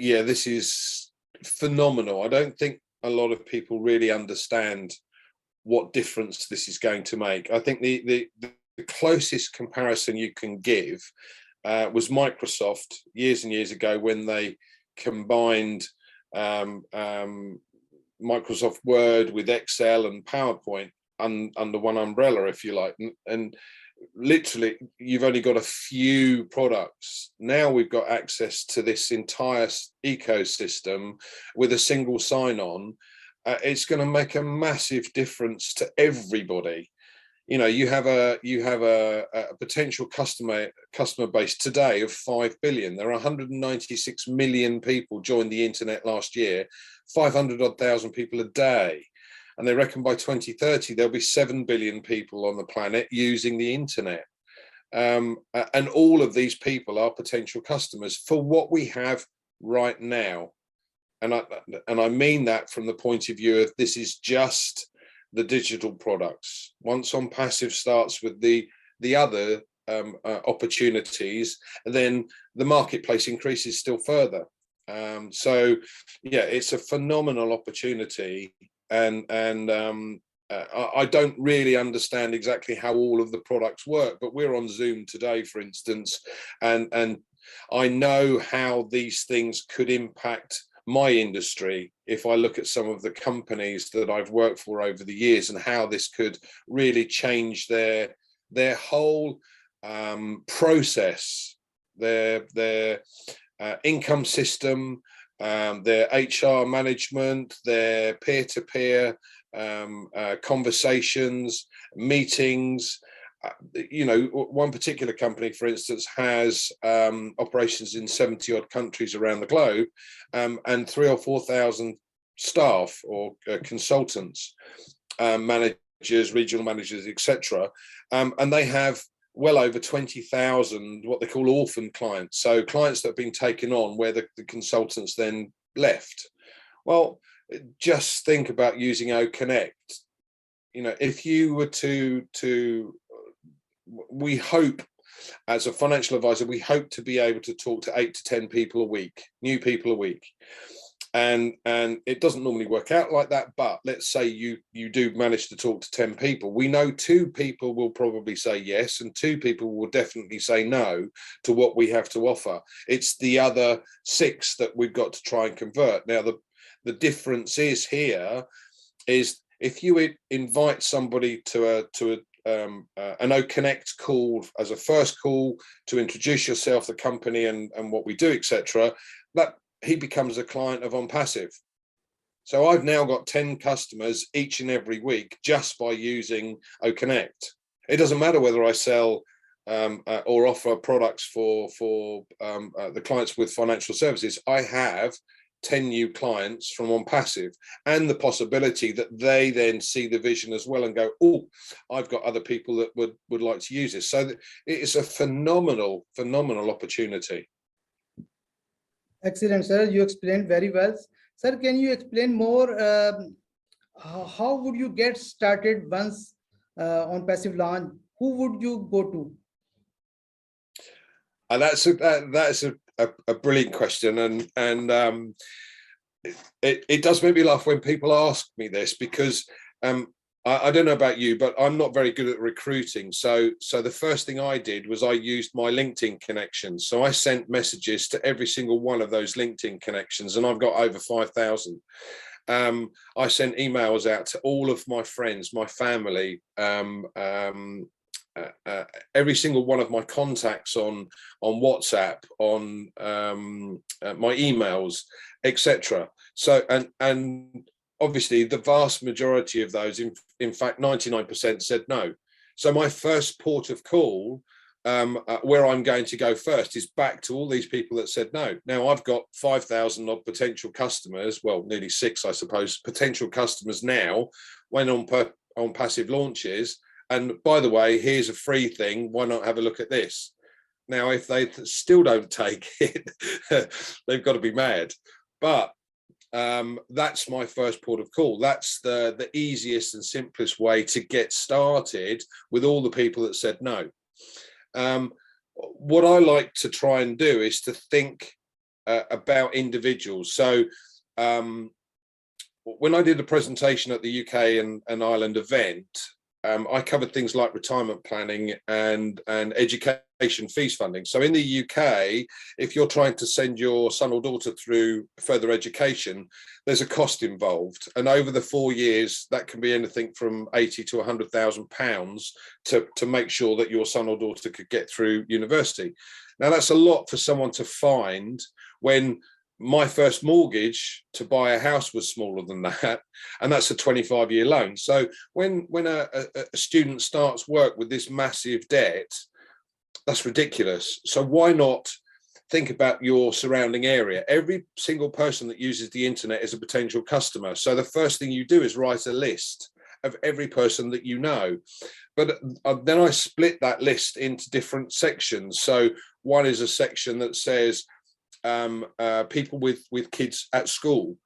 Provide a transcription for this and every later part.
yeah, this is phenomenal. I don't think a lot of people really understand what difference this is going to make. I think the closest comparison you can give was Microsoft years and years ago, when they combined Microsoft Word with Excel and PowerPoint under one umbrella, if you like. And literally, you've only got a few products. Now we've got access to this entire ecosystem with a single sign-on. It's going to make a massive difference to everybody. You know, you have a potential customer base today of 5 billion. There are 196 million people joined the internet last year, 500,000 people a day. And they reckon by 2030, there'll be 7 billion people on the planet using the internet. And all of these people are potential customers for what we have right now. And I mean that from the point of view of, this is just the digital products. Once ONPASSIVE starts with the other opportunities, then the marketplace increases still further. So yeah, it's a phenomenal opportunity. And I don't really understand exactly how all of the products work, but we're on Zoom today, for instance, and I know how these things could impact my industry if I look at some of the companies that I've worked for over the years, and how this could really change their whole process, their income system, their HR management, their peer-to-peer conversations, meetings. You know, one particular company, for instance, has operations in 70 odd countries around the globe, and 3,000 or 4,000 staff or consultants, managers, regional managers, etc. And they have well over 20,000 what they call orphan clients, so clients that have been taken on where the consultants then left. Well, just think about using OConnect. You know, if you were to we hope, as a financial advisor, we hope to be able to talk to 8 to 10 people a week, new people a week. And it doesn't normally work out like that, but let's say you do manage to talk to 10 people. We know 2 people will probably say yes, and 2 people will definitely say no to what we have to offer. It's the other 6 that we've got to try and convert. Now, the difference is here is, if you invite somebody to an OConnect call as a first call to introduce yourself, the company, and what we do, etc., that he becomes a client of ONPASSIVE. So I've now got 10 customers each and every week just by using OConnect. It doesn't matter whether I sell or offer products for the clients with financial services. I have 10 new clients from ONPASSIVE, and the possibility that they then see the vision as well and go, oh, I've got other people that would like to use this. So that it's a phenomenal opportunity. Excellent, sir. You explained very well. Sir, can you explain more? How would you get started once ONPASSIVE launch? Who would you go to? That's a brilliant question, and it does make me laugh when people ask me this, because I don't know about you, but I'm not very good at recruiting. So the first thing I did was I used my LinkedIn connections. So I sent messages to every single one of those LinkedIn connections, and I've got over 5,000. I sent emails out to all of my friends, my family, every single one of my contacts on WhatsApp, on my emails, etc. So and obviously the vast majority of those, in fact 99%, said no. So my first port of call, where I'm going to go first, is back to all these people that said no. Now I've got 5,000 odd potential customers, well, nearly 6, I suppose, potential customers now when ONPASSIVE launches. And by the way, here's a free thing, why not have a look at this? Now, if they still don't take it, they've got to be mad. But that's my first port of call. That's the easiest and simplest way to get started with all the people that said no. What I like to try and do is to think about individuals. So when I did a presentation at the UK and Ireland event, I covered things like retirement planning and education fees funding. So in the UK, if you're trying to send your son or daughter through further education, there's a cost involved. And over the 4 years, that can be anything from 80 to £100,000 to make sure that your son or daughter could get through university. Now, that's a lot for someone to find when my first mortgage to buy a house was smaller than that, and that's a 25-year loan. So when a student starts work with this massive debt, that's ridiculous. So why not think about your surrounding area? Every single person that uses the internet is a potential customer. So the first thing you do is write a list of every person that you know. But then I split that list into different sections. So one is a section that says people with kids at school,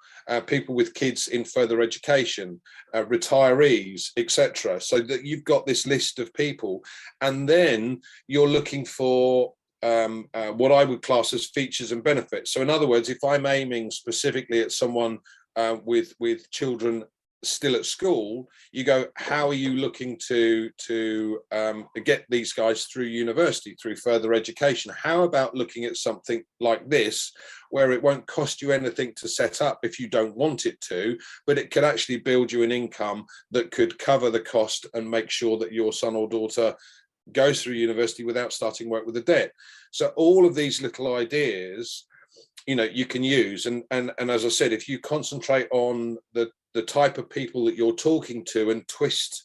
people with kids in further education, retirees, etc. So that you've got this list of people, and then you're looking for what I would class as features and benefits. So in other words, if I'm aiming specifically at someone with children still at school, you go, how are you looking to get these guys through university, through further education? How about looking at something like this, where it won't cost you anything to set up if you don't want it to, but it could actually build you an income that could cover the cost and make sure that your son or daughter goes through university without starting work with a debt. So all of these little ideas, you know, you can use, and as I said, if you concentrate on the type of people that you're talking to and twist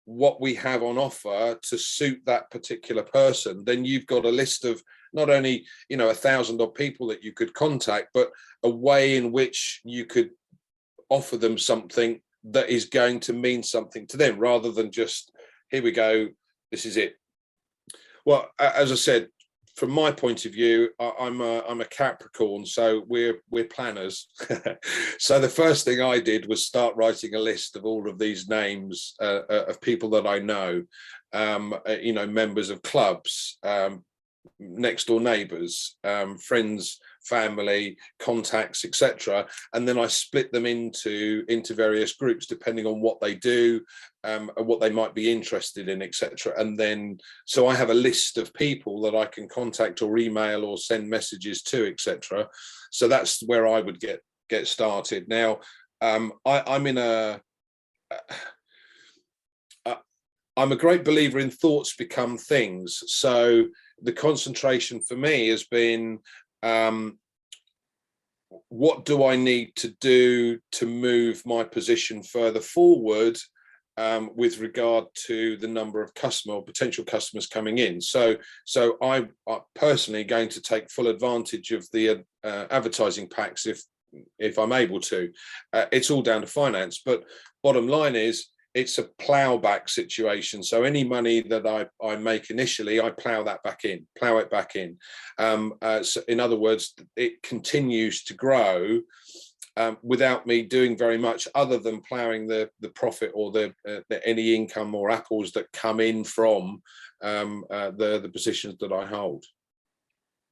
what we have on offer to suit that particular person, then you've got a list of not only, you know, 1,000 odd people that you could contact, but a way in which you could offer them something that is going to mean something to them, rather than just, here we go, this is it. Well, as I said, from my point of view, I'm a Capricorn, so we're planners. So the first thing I did was start writing a list of all of these names of people that I know, you know, members of clubs, next door neighbours, friends, family, contacts, etc. And then I split them into various groups depending on what they do, and what they might be interested in, etc. And then, so I have a list of people that I can contact or email or send messages to, etc. So that's where I would get started. Now, I'm a great believer in thoughts become things. So the concentration for me has been, what do I need to do to move my position further forward with regard to the number of customer or potential customers coming in. So I'm personally going to take full advantage of the advertising packs if I'm able to. It's all down to finance, but bottom line is, it's a plow back situation. So any money that I make initially, I plow it back in. So in other words, it continues to grow without me doing very much other than ploughing the profit or the any income or apples that come in from the positions that I hold.